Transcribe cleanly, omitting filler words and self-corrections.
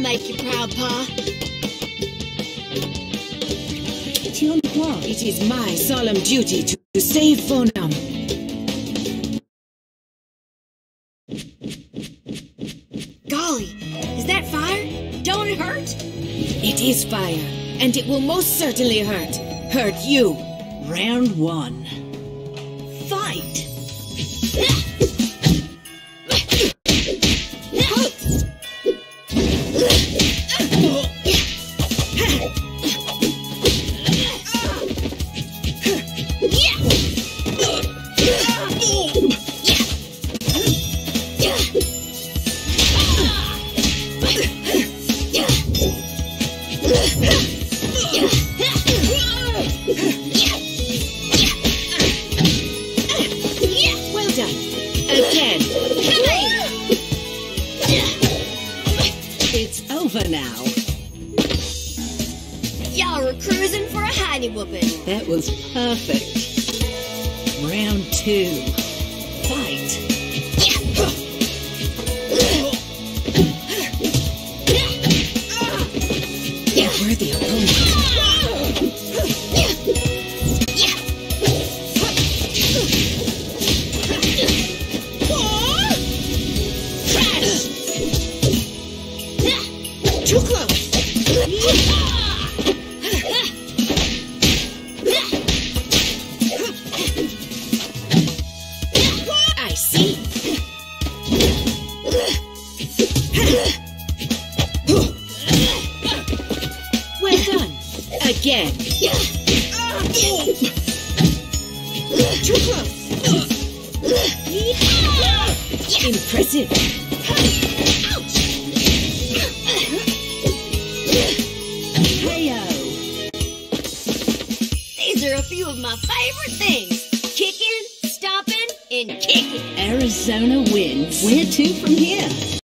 make you proud, Pa. It is my solemn duty to save Fonam. Golly, is that fire? Don't it hurt? It is fire, and it will most certainly hurt. Hurt you. Round 1. Fight! Well done. Again. It's over now. Y'all were cruising for a hiney whooping. That was perfect. Round 2. Fight. Worthy opponent. Too close. I see. Well done. Again. Too close. Impressive. KO. These are a few of my favorite things. Kicking, stomping, and kicking. Arizona wins. Where to from here?